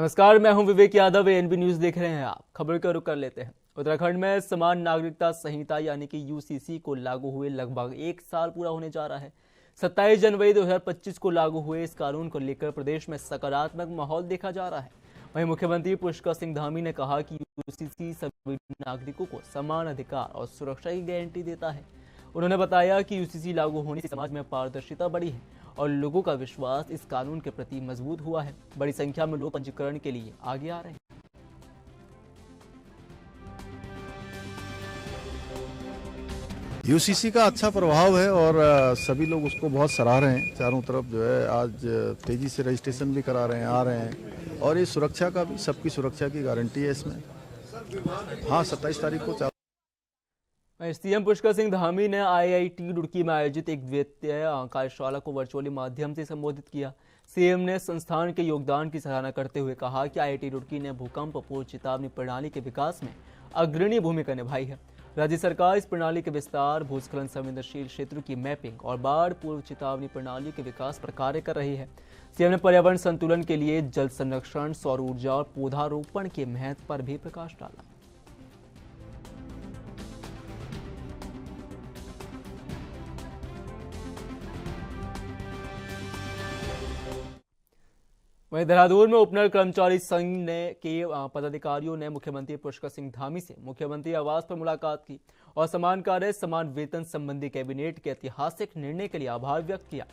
नमस्कार, मैं हूं विवेक यादव। एएनबी न्यूज देख रहे हैं आप। खबर का रुख कर लेते हैं। उत्तराखंड में समान नागरिकता संहिता यानी कि यूसीसी को लागू हुए लगभग 1 साल पूरा होने जा रहा है। 27 जनवरी 2025 को लागू हुए इस कानून को लेकर प्रदेश में सकारात्मक माहौल देखा जा रहा है। वहीं मुख्यमंत्री पुष्कर सिंह धामी ने कहा कि यूसीसी सभी नागरिकों को समान अधिकार और सुरक्षा की गारंटी देता है। उन्होंने बताया कि यूसीसी लागू होने से समाज में पारदर्शिता बढ़ी है और लोगों का विश्वास इस कानून के प्रति मजबूत हुआ है। बड़ी संख्या में लोग पंजीकरण के लिए आगे आ रहे हैं। यूसीसी का अच्छा प्रभाव है और सभी लोग उसको बहुत सराह रहे हैं। चारों तरफ जो है आज तेजी से रजिस्ट्रेशन भी करा रहे हैं, आ रहे हैं और ये सुरक्षा का भी, सबकी सुरक्षा की गारंटी है इसमें। हाँ, 27 तारीख को सीएम पुष्कर सिंह धामी ने आईआईटी रुड़की में आयोजित एक द्वितीय कार्यशाला को वर्चुअली माध्यम से संबोधित किया। सीएम ने संस्थान के योगदान की सराहना करते हुए कहा कि आईआईटी रुड़की ने भूकंप पूर्व चेतावनी प्रणाली के विकास में अग्रणी भूमिका निभाई है। राज्य सरकार इस प्रणाली के विस्तार, भूस्खलन संवेदनशील क्षेत्रों की मैपिंग और बाढ़ पूर्व चेतावनी प्रणाली के विकास पर कार्य कर रही है। सीएम ने पर्यावरण संतुलन के लिए जल संरक्षण, सौर ऊर्जा और पौधारोपण के महत्व पर भी प्रकाश डाला। वहीं देहरादून में उपनगर कर्मचारी संघ के पदाधिकारियों ने मुख्यमंत्री पुष्कर सिंह धामी से मुख्यमंत्री आवास पर मुलाकात की और समान कार्य समान वेतन संबंधी कैबिनेट के ऐतिहासिक निर्णय के लिए आभार व्यक्त किया।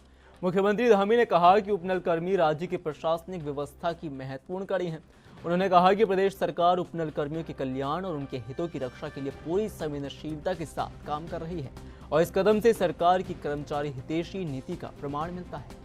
मुख्यमंत्री धामी ने कहा कि उपनगर कर्मी राज्य की प्रशासनिक व्यवस्था की महत्वपूर्ण कड़ी हैं। उन्होंने कहा कि प्रदेश सरकार उपनगर कर्मियों के कल्याण और उनके हितों की रक्षा के लिए पूरी संवेदनशीलता के साथ काम कर रही है और इस कदम से सरकार की कर्मचारी हितैषी नीति का प्रमाण मिलता है।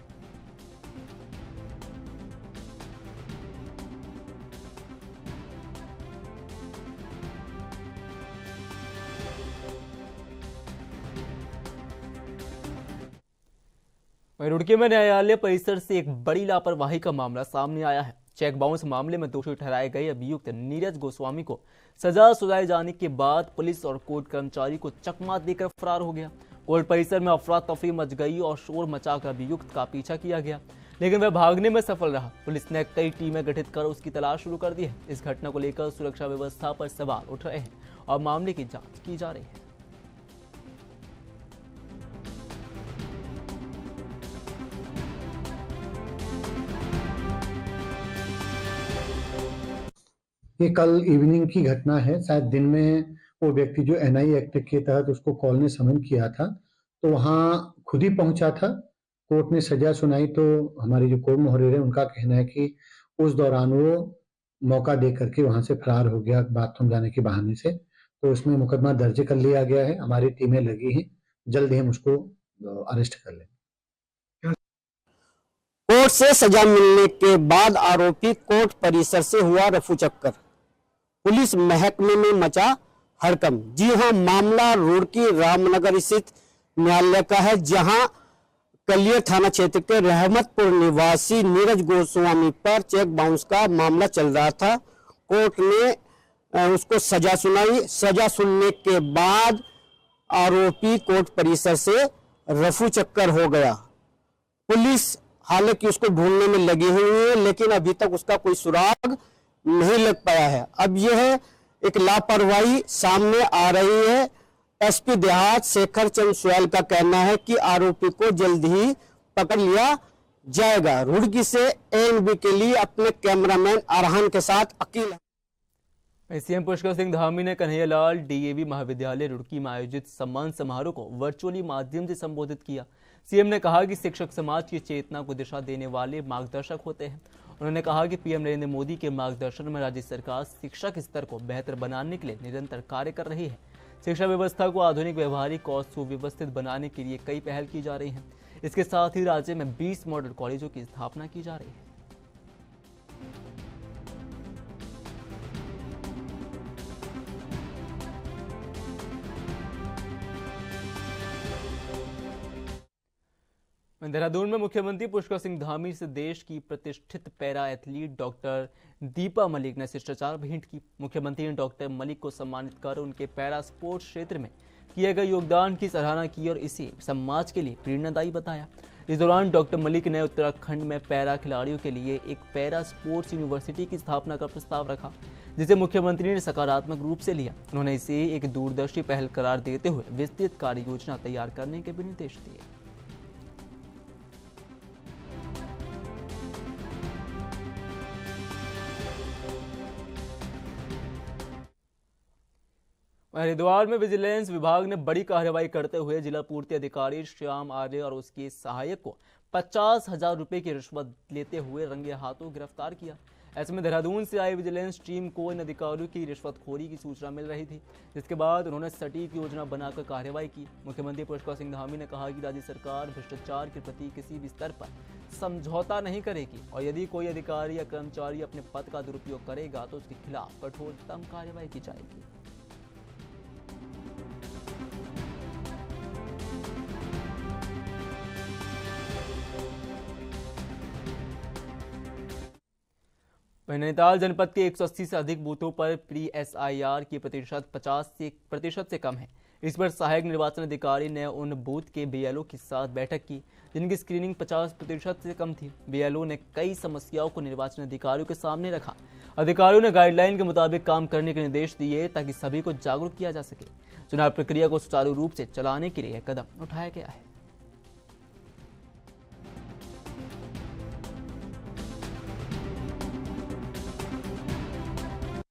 वहीं रुड़की में न्यायालय परिसर से एक बड़ी लापरवाही का मामला सामने आया है। चेक बाउंस मामले में दोषी ठहराए गए अभियुक्त नीरज गोस्वामी को सजा सुनाए जाने के बाद पुलिस और कोर्ट कर्मचारी को चकमा देकर फरार हो गया। कोर्ट परिसर में अफरा तफरी मच गई और शोर मचाकर अभियुक्त का पीछा किया गया, लेकिन वह भागने में सफल रहा। पुलिस ने कई टीमें गठित कर उसकी तलाश शुरू कर दी है। इस घटना को लेकर सुरक्षा व्यवस्था पर सवाल उठ रहे हैं और मामले की जांच की जा रही है। ये कल इवनिंग की घटना है। शायद दिन में वो व्यक्ति जो एनआई एक्ट के तहत उसको कॉल ने समन किया था, तो वहाँ खुद ही पहुंचा था। कोर्ट ने सजा सुनाई तो हमारी जो कोर्ट मोहरेर है उनका कहना है कि उस दौरान वो मौका दे करके वहां से फरार हो गया बाथरूम जाने के बहाने से। तो उसमें मुकदमा दर्ज कर लिया गया है। हमारी टीमें लगी हैं, जल्द ही हम उसको अरेस्ट कर लेंगे। कोर्ट से सजा मिलने के बाद आरोपी कोर्ट परिसर से हुआ रफू चक्कर। पुलिस महकमे में मचा हड़कंप। जी हां, मामला रुड़की रामनगर स्थित न्यायालय का है, जहां कलियर थाना क्षेत्र के रहमतपुर निवासी नीरज गोस्वामी पर चेक बाउंस का मामला चल रहा था। कोर्ट ने उसको सजा सुनाई। सजा सुनने के बाद आरोपी कोर्ट परिसर से रफू चक्कर हो गया। पुलिस हालांकि उसको ढूंढने में लगी हुई है, लेकिन अभी तक उसका कोई सुराग नहीं लग पाया है। अब यह एक लापरवाही सामने आ रही है। एसपी देहात शेखर चंद्र सुयाल का कहना है कि आरोपी को जल्द ही पकड़ लिया जाएगा। रुड़की से एएनबी के लिए अपने कैमरामैन अरहान के साथ अकील। सीएम पुष्कर सिंह धामी ने कन्हैयालाल डीएवी महाविद्यालय रुड़की में आयोजित सम्मान समारोह को वर्चुअली माध्यम से संबोधित किया। सीएम ने कहा कि शिक्षक समाज की चेतना को दिशा देने वाले मार्गदर्शक होते हैं। उन्होंने कहा कि पीएम नरेंद्र मोदी के मार्गदर्शन में राज्य सरकार शिक्षा के स्तर को बेहतर बनाने के लिए निरंतर कार्य कर रही है। शिक्षा व्यवस्था को आधुनिक, व्यवहारिक और सुव्यवस्थित बनाने के लिए कई पहल की जा रही हैं। इसके साथ ही राज्य में 20 मॉडल कॉलेजों की स्थापना की जा रही है। देहरादून में मुख्यमंत्री पुष्कर सिंह धामी से देश की प्रतिष्ठित para athlete doctor Deepa Malik ने शिष्टाचार भेंट की। मुख्यमंत्री ने डॉक्टर मलिक को सम्मानित कर उनके पैरा स्पोर्ट्स क्षेत्र में किए गए योगदान की सराहना की और इसे समाज के लिए प्रेरणादायी बताया। इस दौरान डॉक्टर मलिक ने उत्तराखंड में पैरा खिलाड़ियों के लिए एक पैरा स्पोर्ट्स यूनिवर्सिटी की स्थापना का प्रस्ताव रखा, जिसे मुख्यमंत्री ने सकारात्मक रूप से लिया। उन्होंने इसे एक दूरदर्शी पहल करार देते हुए विस्तृत कार्य योजना तैयार करने के भी निर्देश दिए। हरिद्वार में विजिलेंस विभाग ने बड़ी कार्रवाई करते हुए जिला पूर्ति अधिकारी श्याम आर्य और उसके सहायक को 50,000 रुपए की रिश्वत लेते हुए रंगे हाथों गिरफ्तार किया। ऐसे में देहरादून से आई विजिलेंस टीम को इन अधिकारियों की रिश्वतखोरी की सूचना मिल रही थी, जिसके बाद उन्होंने सटीक योजना बनाकर कार्रवाई की। मुख्यमंत्री पुष्कर सिंह धामी ने कहा कि राज्य सरकार भ्रष्टाचार के प्रति किसी भी स्तर पर समझौता नहीं करेगी और यदि कोई अधिकारी या कर्मचारी अपने पद का दुरुपयोग करेगा तो उसके खिलाफ कठोरतम कार्रवाई की जाएगी। नैनीताल जनपद के 180 से अधिक बूथों पर प्री SIR की प्रतिशत 50% से कम है। इस पर सहायक निर्वाचन अधिकारी ने उन बूथ के BLO के साथ बैठक की जिनकी स्क्रीनिंग 50% से कम थी। BLO ने कई समस्याओं को निर्वाचन अधिकारियों के सामने रखा। अधिकारियों ने गाइडलाइन के मुताबिक काम करने के निर्देश दिए ताकि सभी को जागरूक किया जा सके। चुनाव प्रक्रिया को सुचारू रूप से चलाने के लिए कदम उठाया गया है।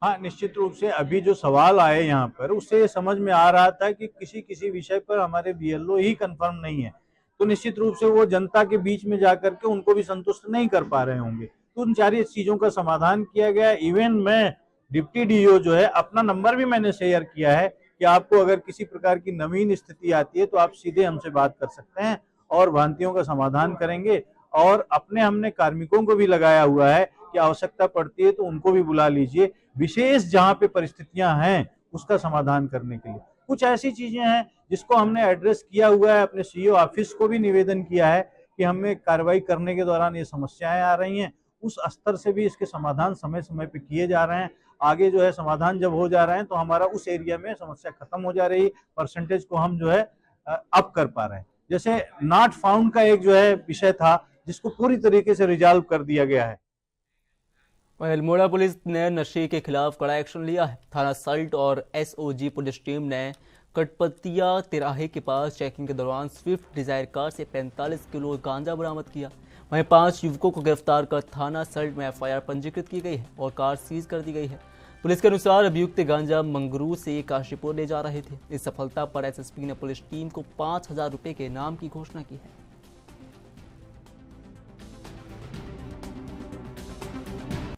हाँ, निश्चित रूप से अभी जो सवाल आए यहाँ पर उससे ये समझ में आ रहा था कि किसी विषय पर हमारे BLO ही कंफर्म नहीं है, तो निश्चित रूप से वो जनता के बीच में जाकर के उनको भी संतुष्ट नहीं कर पा रहे होंगे। तो उन सारी चीजों का समाधान किया गया। इवन मैं डिप्टी DO जो है अपना नंबर भी मैंने शेयर किया है कि आपको अगर किसी प्रकार की नवीन स्थिति आती है तो आप सीधे हमसे बात कर सकते हैं और भ्रांतियों का समाधान करेंगे। और हमने कार्मिकों को भी लगाया हुआ है कि आवश्यकता पड़ती है तो उनको भी बुला लीजिए, विशेष जहां पे परिस्थितियां हैं उसका समाधान करने के लिए। कुछ ऐसी चीजें हैं जिसको हमने एड्रेस किया हुआ है, अपने CO ऑफिस को भी निवेदन किया है कि हमें कार्रवाई करने के दौरान ये समस्याएं आ रही हैं, उस स्तर से भी इसके समाधान समय समय पे किए जा रहे हैं। आगे जो है समाधान जब हो जा रहे हैं तो हमारा उस एरिया में समस्या खत्म हो जा रही, परसेंटेज को हम जो है अप कर पा रहे हैं। जैसे नॉट फाउंड का एक जो है विषय था जिसको पूरी तरीके से रिजॉल्व कर दिया गया है। अल्मोड़ा पुलिस ने नशे के खिलाफ कड़ा एक्शन लिया है। थाना सल्ट और SOG पुलिस टीम ने कटपतिया तिराहे के पास चेकिंग के दौरान स्विफ्ट डिजायर कार से 45 किलो गांजा बरामद किया। वहीं 5 युवकों को गिरफ्तार कर थाना सल्ट में FIR पंजीकृत की गई है और कार सीज कर दी गई है। पुलिस के अनुसार अभियुक्त गांजा मंगरू से काशीपुर ले जा रहे थे। इस सफलता पर SSP ने पुलिस टीम को 5,000 रुपए के इनाम की घोषणा की है।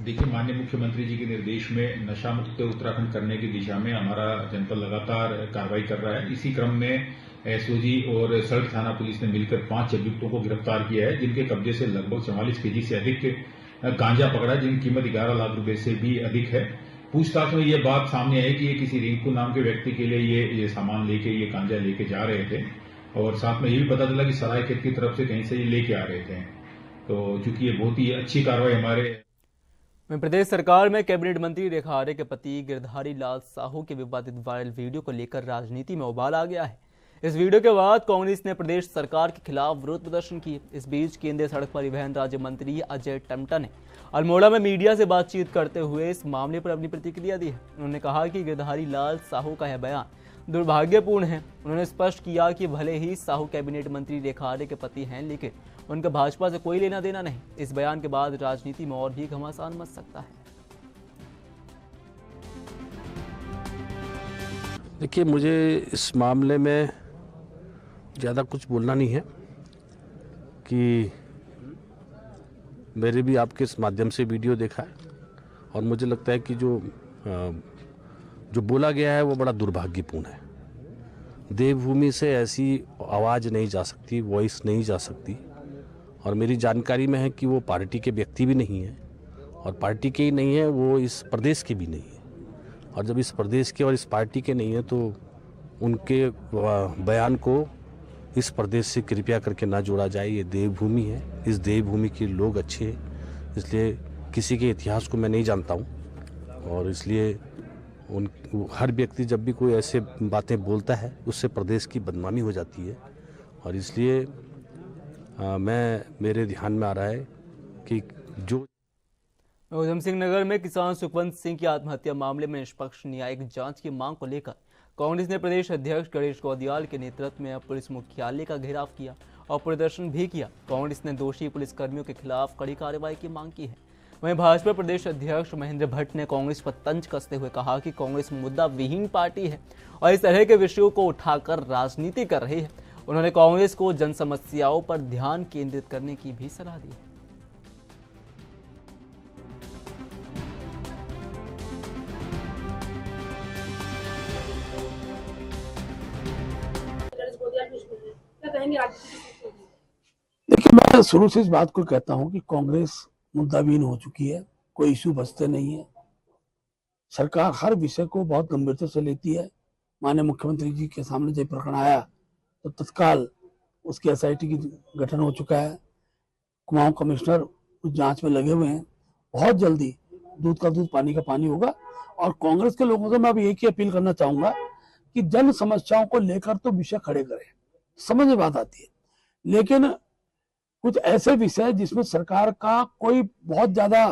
देखिए, माननीय मुख्यमंत्री जी के निर्देश में नशा मुक्त उत्तराखंड करने की दिशा में हमारा जनपद लगातार कार्रवाई कर रहा है। इसी क्रम में SOG और सल्ट थाना पुलिस ने मिलकर 5 अभियुक्तों को गिरफ्तार किया है, जिनके कब्जे से लगभग 44 kg से अधिक गांजा पकड़ा, जिनकी कीमत 11 लाख रुपए से भी अधिक है। पूछताछ में ये बात सामने आई कि ये किसी रिंकू नाम के व्यक्ति के लिए ये सामान लेके, ये गांजा लेके जा रहे थे और साथ में ये भी पता चला कि सरायखेत की तरफ से कहीं से ये लेके आ रहे थे। तो चूंकि ये बहुत ही अच्छी कार्रवाई हमारे प्रदेश सरकार में कैबिनेट मंत्री रेखा आर्य के पति गिरधारी लाल साहू के विवादित वायरल वीडियो को लेकर राजनीति में उबाल आ गया है। इस वीडियो के बाद कांग्रेस ने प्रदेश सरकार के खिलाफ विरोध प्रदर्शन किए। इस बीच केंद्रीय सड़क परिवहन राज्य मंत्री अजय टमटा ने अल्मोड़ा में मीडिया से बातचीत करते हुए इस मामले पर अपनी प्रतिक्रिया दी है। उन्होंने कहा कि गिरधारी लाल साहू का यह बयान दुर्भाग्यपूर्ण है। उन्होंने स्पष्ट किया कि भले ही साहू कैबिनेट मंत्री रेखा आर्य के पति हैं, लेकिन उनका भाजपा से कोई लेना देना नहीं। इस बयान के बाद राजनीति में और भी घमासान मच सकता है। देखिए, मुझे इस मामले में ज़्यादा कुछ बोलना नहीं है कि मेरे भी आपके इस माध्यम से वीडियो देखा है और मुझे लगता है कि जो बोला गया है वो बड़ा दुर्भाग्यपूर्ण है। देवभूमि से ऐसी आवाज़ नहीं जा सकती, वॉइस नहीं जा सकती। और मेरी जानकारी में है कि वो पार्टी के व्यक्ति भी नहीं है और पार्टी के ही नहीं है, वो इस प्रदेश के भी नहीं है। और जब इस प्रदेश के और इस पार्टी के नहीं है तो उनके बयान को इस प्रदेश से कृपया करके ना जोड़ा जाए। ये देवभूमि है, इस देवभूमि के लोग अच्छे हैं, इसलिए किसी के इतिहास को मैं नहीं जानता हूँ और इसलिए हर व्यक्ति जब भी कोई ऐसे बातें बोलता है उससे प्रदेश की बदनामी हो जाती है। और इसलिए मेरे ध्यान में आ रहा है कि जो उधम सिंह नगर में किसान सुखवंत सिंह की आत्महत्या मामले में निष्पक्ष न्यायिक जांच की मांग को लेकर कांग्रेस ने प्रदेश अध्यक्ष गणेश गौदियाल के नेतृत्व में पुलिस मुख्यालय का घेराव किया और प्रदर्शन भी किया। कांग्रेस ने दोषी पुलिसकर्मियों के खिलाफ कड़ी कार्रवाई की मांग की है। वहीं भाजपा प्रदेश अध्यक्ष महेंद्र भट्ट ने कांग्रेस पर तंज कसते हुए कहा कि कांग्रेस मुद्दा विहीन पार्टी है और इस तरह के विषयों को उठाकर राजनीति कर रही है। उन्होंने कांग्रेस को जन समस्याओं पर ध्यान केंद्रित करने की भी सलाह दी है। देखिए, मैं शुरू से इस बात को कहता हूं कि कांग्रेस मुद्दाविहीन हो चुकी है, कोई इश्यू बचते नहीं है। सरकार हर विषय को बहुत गंभीरता से लेती है। माननीय मुख्यमंत्री जी के सामने जब प्रकरण आया तो तत्काल उसकी एसआईटी की गठन हो चुका है। कुमाऊं कमिश्नर उस जांच में लगे हुए हैं। बहुत जल्दी दूध का दूध पानी का पानी होगा। और कांग्रेस के लोगों से मैं अभी एक ही अपील करना चाहूंगा कि जन समस्याओं को लेकर तो विषय खड़े करें, समझ में बात आती है, लेकिन कुछ ऐसे विषय जिसमें सरकार का कोई बहुत ज्यादा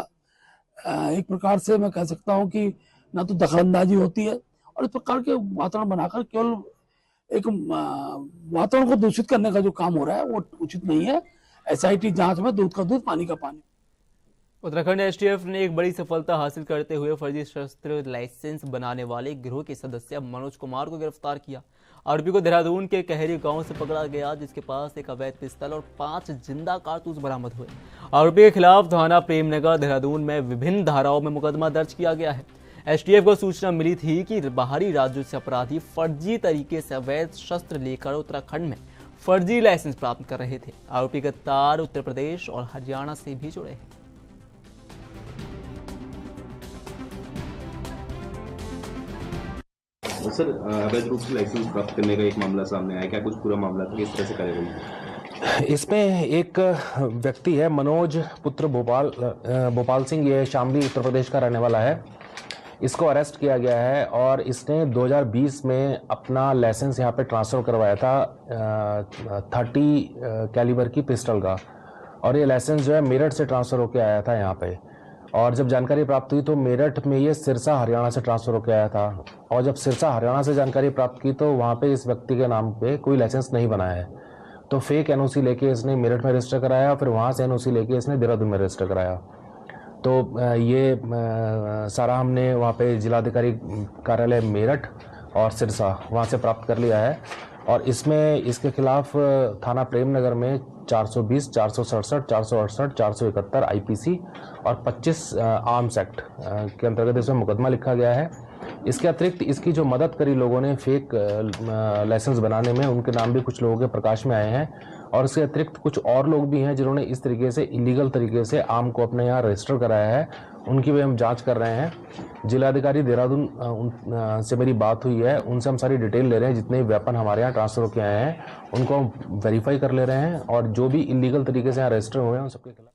एक प्रकार से मैं कह सकता हूं कि ना तो दखलंदाजी होती है और इस प्रकार के वातावरण बनाकर केवल एक वातावरण को दूषित करने का जो काम हो रहा है वो उचित नहीं है। एसआईटी जांच में दूध का दूध पानी का पानी। उत्तराखंड एसटीएफ ने एक बड़ी सफलता हासिल करते हुए फर्जी शस्त्र लाइसेंस बनाने वाले गिरोह के सदस्य मनोज कुमार को गिरफ्तार किया। आरोपी को देहरादून के कहरी गांव से पकड़ा गया, जिसके पास एक अवैध पिस्तौल और 5 जिंदा कारतूस बरामद हुए। आरोपी के खिलाफ थाना प्रेमनगर देहरादून में विभिन्न धाराओं में मुकदमा दर्ज किया गया है। एसटीएफ को सूचना मिली थी कि बाहरी राज्यों से अपराधी फर्जी तरीके से अवैध शस्त्र लेकर उत्तराखंड में फर्जी लाइसेंस प्राप्त कर रहे थे। आरोपी के तार उत्तर प्रदेश और हरियाणा से भी जुड़े हैं। सर, अवैध रूप से लाइसेंस प्राप्त करने का एक मामला सामने आया, क्या कुछ पूरा मामला था, किस तरह से कार्रवाई? इसमें एक व्यक्ति है मनोज पुत्र भोपाल सिंह, ये शामली उत्तर प्रदेश का रहने वाला है। इसको अरेस्ट किया गया है और इसने 2020 में अपना लाइसेंस यहाँ पे ट्रांसफ़र करवाया था 30 कैलिबर की पिस्टल का, और ये लाइसेंस जो है मेरठ से ट्रांसफ़र होकर आया था यहाँ पे। और जब जानकारी प्राप्त हुई तो मेरठ में ये सिरसा हरियाणा से ट्रांसफ़र होकर आया था, और जब सिरसा हरियाणा से जानकारी प्राप्त की तो वहाँ पे इस व्यक्ति के नाम पे कोई लाइसेंस नहीं बनाया है, तो फेक एनओसी लेके इसने मेरठ में रजिस्टर कराया, फिर वहाँ से एनओसी लेके इसने देहरादून में रजिस्टर कराया। तो ये सारा हमने वहाँ पे जिलाधिकारी कार्यालय मेरठ और सिरसा वहाँ से प्राप्त कर लिया है। और इसमें इसके खिलाफ थाना प्रेमनगर में 420, 467, 468, 471 आईपीसी और 25 आर्म्स एक्ट के अंतर्गत इसमें मुकदमा लिखा गया है। इसके अतिरिक्त इसकी जो मदद करी लोगों ने फेक लाइसेंस बनाने में, उनके नाम भी कुछ लोगों के प्रकाश में आए हैं। और इसके अतिरिक्त कुछ और लोग भी हैं जिन्होंने इस तरीके से इलीगल तरीके से आर्म को अपने यहाँ रजिस्टर कराया है, उनकी भी हम जांच कर रहे हैं। जिलाधिकारी देहरादून से मेरी बात हुई है, उनसे हम सारी डिटेल ले रहे हैं। जितने वेपन हमारे यहाँ ट्रांसफ़र होकर आए हैं उनको हम वेरीफाई कर ले रहे हैं, और जो भी इलीगल तरीके से यहाँ रजिस्टर हुए हैं उन सबके खिलाफ।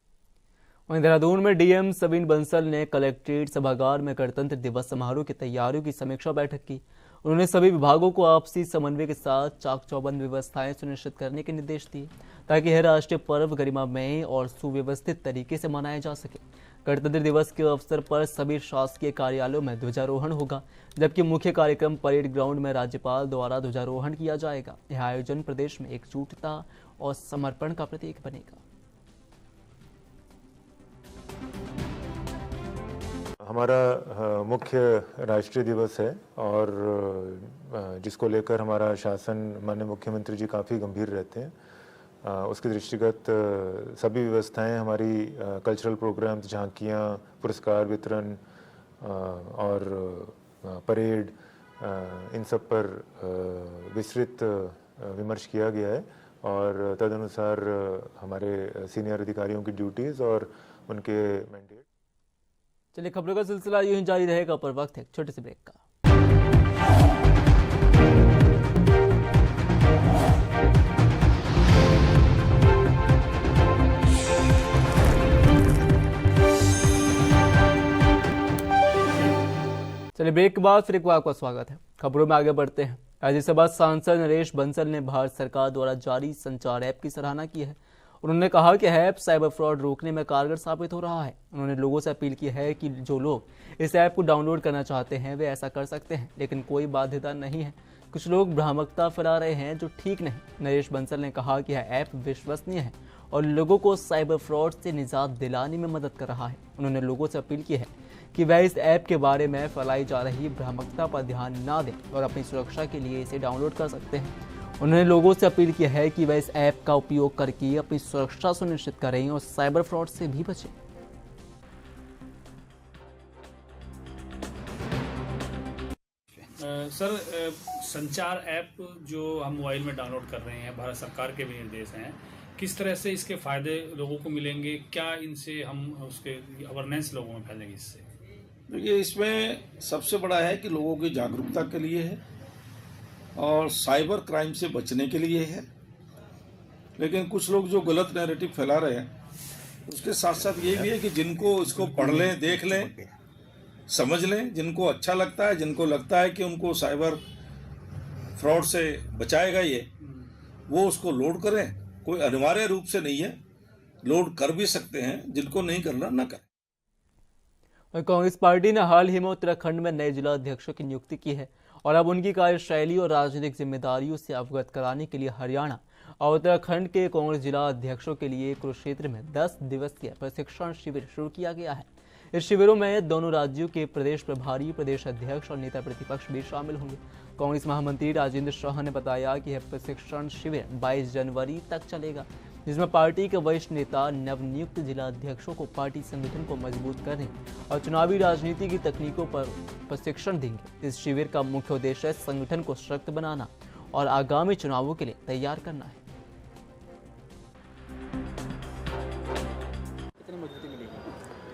वहीं देहरादून में डीएम सबीन बंसल ने कलेक्ट्रेट सभागार में गणतंत्र दिवस समारोह की तैयारियों की समीक्षा बैठक की। उन्होंने सभी विभागों को आपसी समन्वय के साथ चाक चौबंद व्यवस्थाएं सुनिश्चित करने के निर्देश दिए, ताकि यह राष्ट्रीय पर्व गरिमामय और सुव्यवस्थित तरीके से मनाया जा सके। गणतंत्र दिवस के अवसर पर सभी शासकीय कार्यालयों में ध्वजारोहण होगा, जबकि मुख्य कार्यक्रम परेड ग्राउंड में राज्यपाल द्वारा ध्वजारोहण किया जाएगा। यह आयोजन प्रदेश में एकजुटता और समर्पण का प्रतीक बनेगा। हमारा मुख्य राष्ट्रीय दिवस है और जिसको लेकर हमारा शासन, माननीय मुख्यमंत्री जी काफ़ी गंभीर रहते हैं। उसके दृष्टिगत सभी व्यवस्थाएं, हमारी कल्चरल प्रोग्राम्स, झांकियाँ, पुरस्कार वितरण और परेड, इन सब पर विस्तृत विमर्श किया गया है और तदनुसार हमारे सीनियर अधिकारियों की ड्यूटीज़ और उनके मैंडेट। चलिए, खबरों का सिलसिला यूं ही जारी रहेगा, पर वक्त है एक छोटे से ब्रेक का। चलिए, ब्रेक के बाद फिर एक बार आपका स्वागत है। खबरों में आगे बढ़ते हैं। राज्यसभा सांसद नरेश बंसल ने भारत सरकार द्वारा जारी संचार ऐप की सराहना की है। उन्होंने कहा कि ऐप साइबर फ्रॉड रोकने में कारगर साबित हो रहा है। उन्होंने लोगों से अपील की है कि जो लोग इस ऐप को डाउनलोड करना चाहते हैं वे ऐसा कर सकते हैं, लेकिन कोई बाध्यता नहीं है। कुछ लोग भ्रामकता फैला रहे हैं जो ठीक नहीं। नरेश बंसल ने कहा कि यह ऐप विश्वसनीय है और लोगों को साइबर फ्रॉड से निजात दिलाने में मदद कर रहा है। उन्होंने लोगों से अपील की है कि वह इस ऐप के बारे में फैलाई जा रही भ्रामकता पर ध्यान ना दें और अपनी सुरक्षा के लिए इसे डाउनलोड कर सकते हैं। उन्होंने लोगों से अपील की है कि वह इस ऐप का उपयोग करके अपनी सुरक्षा सुनिश्चित करें और साइबर फ्रॉड से भी बचें। सर, संचार ऐप जो हम मोबाइल में डाउनलोड कर रहे हैं, भारत सरकार के भी निर्देश हैं, किस तरह से इसके फायदे लोगों को मिलेंगे? क्या इनसे हम उसके अवेयरनेस लोगों में फैलेगी इससे? देखिए, इसमें सबसे बड़ा है कि लोगों की जागरूकता के लिए है और साइबर क्राइम से बचने के लिए है। लेकिन कुछ लोग जो गलत नैरेटिव फैला रहे हैं, उसके साथ साथ ये भी है कि जिनको इसको पढ़ लें, देख लें, समझ लें, जिनको अच्छा लगता है, जिनको लगता है कि उनको साइबर फ्रॉड से बचाएगा ये, वो उसको लोड करें। कोई अनिवार्य रूप से नहीं है, लोड कर भी सकते हैं, जिनको नहीं करना ना करें। कांग्रेस पार्टी ने हाल ही में उत्तराखंड में नए जिला अध्यक्षों की नियुक्ति की है और अब उनकी कार्यशैली और राजनीतिक जिम्मेदारियों से अवगत कराने के लिए हरियाणा और उत्तराखंड के कांग्रेस जिला अध्यक्षों के लिए कुरुक्षेत्र में 10 दिवसीय प्रशिक्षण शिविर शुरू किया गया है। इस शिविरों में दोनों राज्यों के प्रदेश प्रभारी, प्रदेश अध्यक्ष और नेता प्रतिपक्ष भी शामिल होंगे। कांग्रेस महामंत्री राजेंद्र शाह ने बताया कि यह प्रशिक्षण शिविर 22 जनवरी तक चलेगा, जिसमें पार्टी के वरिष्ठ नेता नवनियुक्त जिला अध्यक्षों को पार्टी संगठन को मजबूत करने और चुनावी राजनीति की तकनीकों पर प्रशिक्षण देंगे। इस शिविर का मुख्य उद्देश्य संगठन को सशक्त बनाना और आगामी चुनावों के लिए तैयार करना है।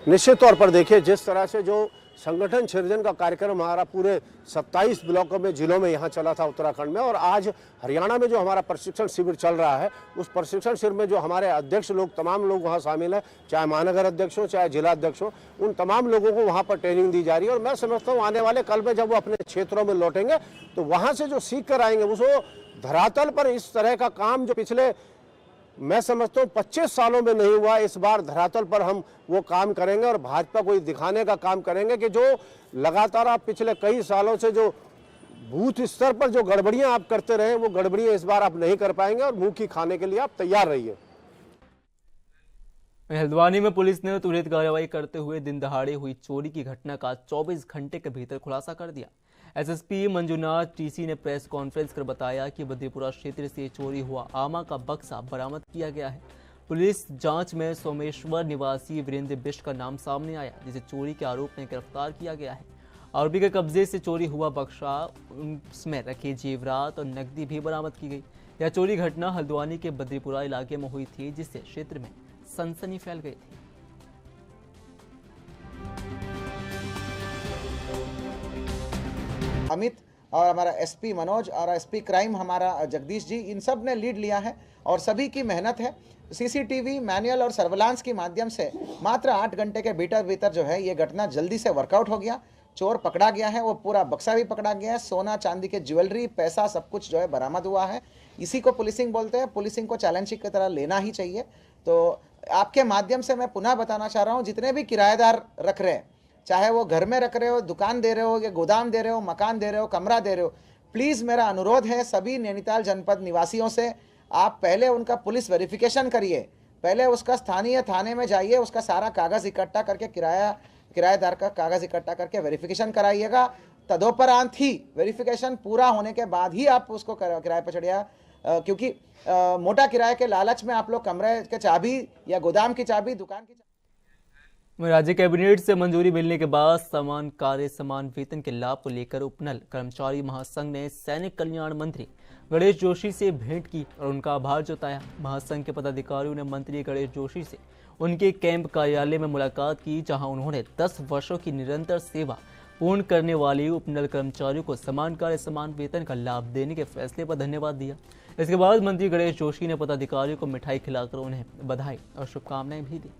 निश्चित तौर पर देखिए, जिस तरह से जो संगठन सृजन का कार्यक्रम हमारा पूरे 27 ब्लॉकों में, जिलों में यहाँ चला था उत्तराखंड में, और आज हरियाणा में जो हमारा प्रशिक्षण शिविर चल रहा है, उस प्रशिक्षण शिविर में जो हमारे अध्यक्ष लोग, तमाम लोग वहाँ शामिल हैं, चाहे महानगर अध्यक्ष हो, चाहे जिला अध्यक्ष हो, उन तमाम लोगों को वहाँ पर ट्रेनिंग दी जा रही है। और मैं समझता हूँ आने वाले कल में जब वो अपने क्षेत्रों में लौटेंगे तो वहाँ से जो सीख कर आएंगे, उसको धरातल पर इस तरह का काम जो पिछले, मैं समझता हूँ 25 सालों में नहीं हुआ, इस बार धरातल पर हम वो काम करेंगे और भाजपा को दिखाने का काम करेंगे कि जो लगातार आप पिछले कई सालों से जो बूथ स्तर पर जो गड़बड़ियां आप करते रहे, वो गड़बड़ियां इस बार आप नहीं कर पाएंगे और मुंह की खाने के लिए आप तैयार रहिए। हल्द्वानी में पुलिस ने त्वरित कार्रवाई करते हुए दिन दहाड़े हुई चोरी की घटना का 24 घंटे के भीतर खुलासा कर दिया। एसएसपी मंजुनाथ टीसी ने प्रेस कॉन्फ्रेंस कर बताया कि बद्रीपुरा क्षेत्र से चोरी हुआ आमा का बक्सा बरामद किया गया है। पुलिस जांच में सोमेश्वर निवासी वीरेंद्र बिष्ट का नाम सामने आया, जिसे चोरी के आरोप में गिरफ्तार किया गया है। आरोपी के कब्जे से चोरी हुआ बक्सा, उसमें रखे जेवरात और नकदी भी बरामद की गई। यह चोरी घटना हल्द्वानी के बद्रीपुरा इलाके में हुई थी, जिससे क्षेत्र में सनसनी फैल गई थी। अमित और हमारा एसपी मनोज और एसपी क्राइम हमारा जगदीश जी, इन सब ने लीड लिया है और सभी की मेहनत है। सीसीटीवी, मैनुअल और सर्विलांस के माध्यम से मात्र 8 घंटे के भीतर जो है ये घटना जल्दी से वर्कआउट हो गया। चोर पकड़ा गया है, वो पूरा बक्सा भी पकड़ा गया है। सोना चांदी के ज्वेलरी, पैसा सब कुछ जो है बरामद हुआ है। इसी को पुलिसिंग बोलते हैं। पुलिसिंग को चैलेंजिंग की तरह लेना ही चाहिए। तो आपके माध्यम से मैं पुनः बताना चाह रहा हूँ, जितने भी किराएदार रख रहे हैं, चाहे वो घर में रख रहे हो, दुकान दे रहे हो, या गोदाम दे रहे हो, मकान दे रहे हो, कमरा दे रहे हो, प्लीज़ मेरा अनुरोध है सभी नैनीताल जनपद निवासियों से, आप पहले उनका पुलिस वेरिफिकेशन करिए। पहले उसका स्थानीय थाने में जाइए, उसका सारा कागज़ इकट्ठा करके किराएदार का कागज़ इकट्ठा करके वेरिफिकेशन कराइएगा। तदोपरांत ही वेरिफिकेशन पूरा होने के बाद ही आप उसको किराए पर चढ़िए, क्योंकि मोटा किराए के लालच में आप लोग कमरे के चाबी या गोदाम की चाबी, दुकान की राज्य कैबिनेट से मंजूरी मिलने के बाद समान कार्य समान वेतन के लाभ को लेकर उपनल कर्मचारी महासंघ ने सैनिक कल्याण मंत्री गणेश जोशी से भेंट की और उनका आभार जताया। महासंघ के पदाधिकारियों ने मंत्री गणेश जोशी से उनके कैंप कार्यालय में मुलाकात की, जहां उन्होंने 10 वर्षों की निरंतर सेवा पूर्ण करने वाले उपनल कर्मचारियों को समान कार्य समान वेतन का लाभ देने के फैसले पर धन्यवाद दिया। इसके बाद मंत्री गणेश जोशी ने पदाधिकारियों को मिठाई खिलाकर उन्हें बधाई और शुभकामनाएं भी दी।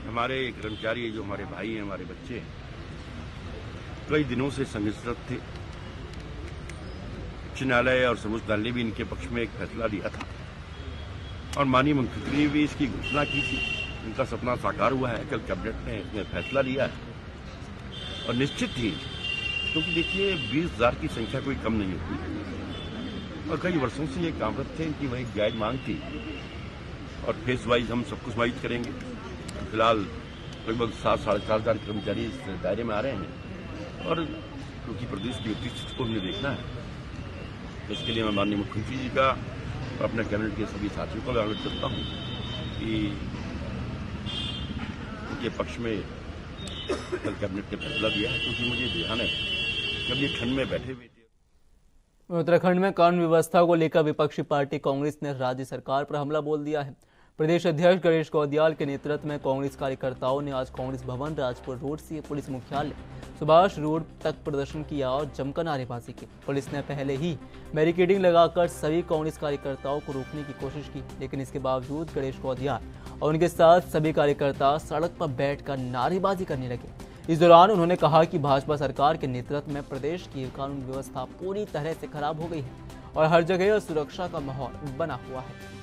हमारे कर्मचारी, जो हमारे भाई हैं, हमारे बच्चे हैं, कई दिनों से संघर्षरत थे। उच्च न्यायालय और सर्वोच्च न्यायालय भी इनके पक्ष में एक फैसला दिया था और माननीय मुख्यमंत्री ने भी इसकी घोषणा की थी। इनका सपना साकार हुआ है। कल कैबिनेट ने इसमें फैसला लिया है और निश्चित ही, क्योंकि देखिए 20,000 की संख्या कोई कम नहीं होती और कई वर्षों से ये कामरत थे। इनकी वही जायज मांग थी और फेस वाइज हम सब कुछ वाइज करेंगे। फिलहाल लगभग 7-4,500 कर्मचारी इस दायरे में आ रहे हैं और क्योंकि प्रदेश की वित्तीय स्थिति को हमने देखना है, इसके लिए मैं माननीय मुख्यमंत्री जी का और अपने कैबिनेट के सभी साथियों को अनुरोध करता हूँ कि उनके पक्ष में कल कैबिनेट ने फैसला दिया है, क्योंकि मुझे ध्यान है जब ये ठंड में बैठे हुए थे। उत्तराखंड में कानून व्यवस्था को लेकर विपक्षी पार्टी कांग्रेस ने राज्य सरकार पर हमला बोल दिया है। प्रदेश अध्यक्ष गणेश गौदियाल के नेतृत्व में कांग्रेस कार्यकर्ताओं ने आज कांग्रेस भवन, राजपुर रोड से पुलिस मुख्यालय, सुभाष रोड तक प्रदर्शन किया और जमकर नारेबाजी की। पुलिस ने पहले ही बैरिकेडिंग लगाकर सभी कांग्रेस कार्यकर्ताओं को रोकने की कोशिश की, लेकिन इसके बावजूद गणेश गौदियाल और उनके साथ सभी कार्यकर्ता सड़क पर बैठकर नारेबाजी करने लगे। इस दौरान उन्होंने कहा कि भाजपा सरकार के नेतृत्व में प्रदेश की कानून व्यवस्था पूरी तरह से खराब हो गई है और हर जगह सुरक्षा का माहौल बना हुआ है।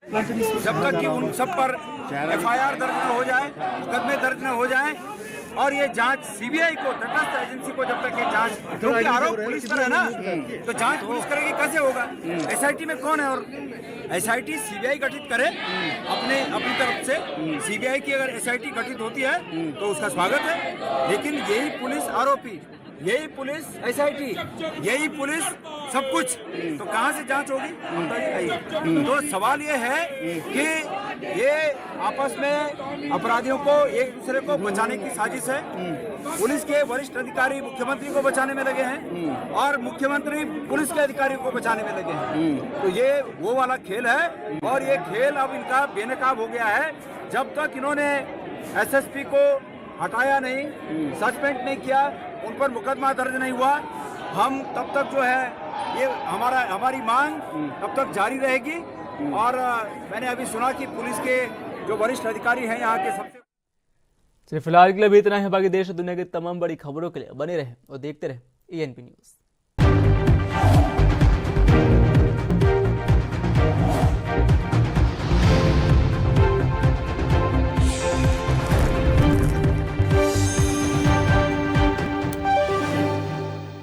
जब तक कि उन सब पर एफआईआर दर्ज न हो जाए, मुकदमे दर्ज न हो जाए और ये जांच सीबीआई को, तटस्थ एजेंसी को, जब तक ये जांच, क्योंकि आरोप पुलिस पर है ना, तो जांच पुलिस करेगी, कैसे होगा? एसआईटी में कौन है? और एसआईटी सीबीआई गठित करे अपनी तरफ से। सीबीआई की अगर एसआईटी गठित होती है तो उसका स्वागत है, लेकिन यही पुलिस आरोपी, यही पुलिस एसआईटी, यही पुलिस सब कुछ, तो कहाँ से जांच होगी? तो सवाल ये है कि ये आपस में अपराधियों को, एक दूसरे को बचाने की साजिश है। पुलिस के वरिष्ठ अधिकारी मुख्यमंत्री को बचाने में लगे हैं और मुख्यमंत्री पुलिस के अधिकारियों को बचाने में लगे हैं। तो ये वो वाला खेल है और ये खेल अब इनका बेनकाब हो गया है। जब तक इन्होंने एसएसपी को हटाया नहीं, सस्पेंड नहीं किया, उन पर मुकदमा दर्ज नहीं हुआ, हम तब तक जो है ये हमारी मांग तब तक जारी रहेगी। और मैंने अभी सुना कि पुलिस के जो वरिष्ठ अधिकारी हैं यहाँ के सबसे। सिर्फ फिलहाल के लिए भी इतना है। बाकी देश और दुनिया की तमाम बड़ी खबरों के लिए बने रहे और देखते रहे ENP न्यूज़।